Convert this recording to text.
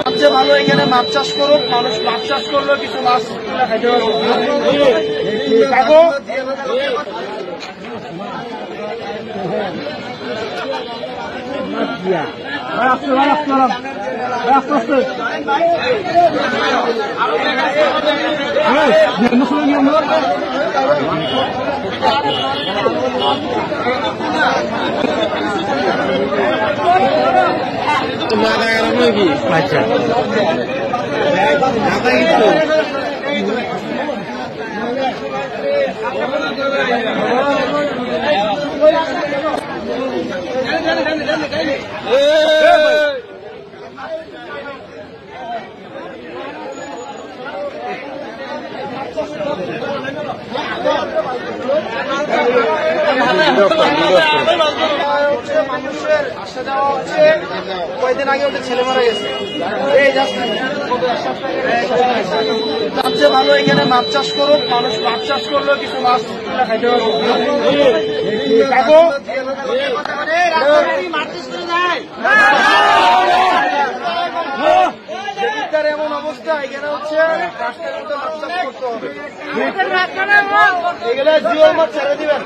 সবচেয়ে ভালো এখানে মাছ চাষ করুক, মানুষ মাছ চাষ করলেও কিছু মাছ তুলে খাইতে পারবো। আচ্ছা মানুষের আসা যাওয়া হচ্ছে। কয়েকদিন আগে ওদের ছেলে মারা গেছে। সবচেয়ে ভালো এখানে মাছ চাষ করুক, মানুষ মাছ চাষ করলেও কিছু মাছ তুলে খাইতে পারবো। এমন অবস্থা এখানে হচ্ছে রাস্তার মধ্যে মাছ চাষ করতে হবে। এগুলো জিওল মাছ ছেড়ে দিবেন।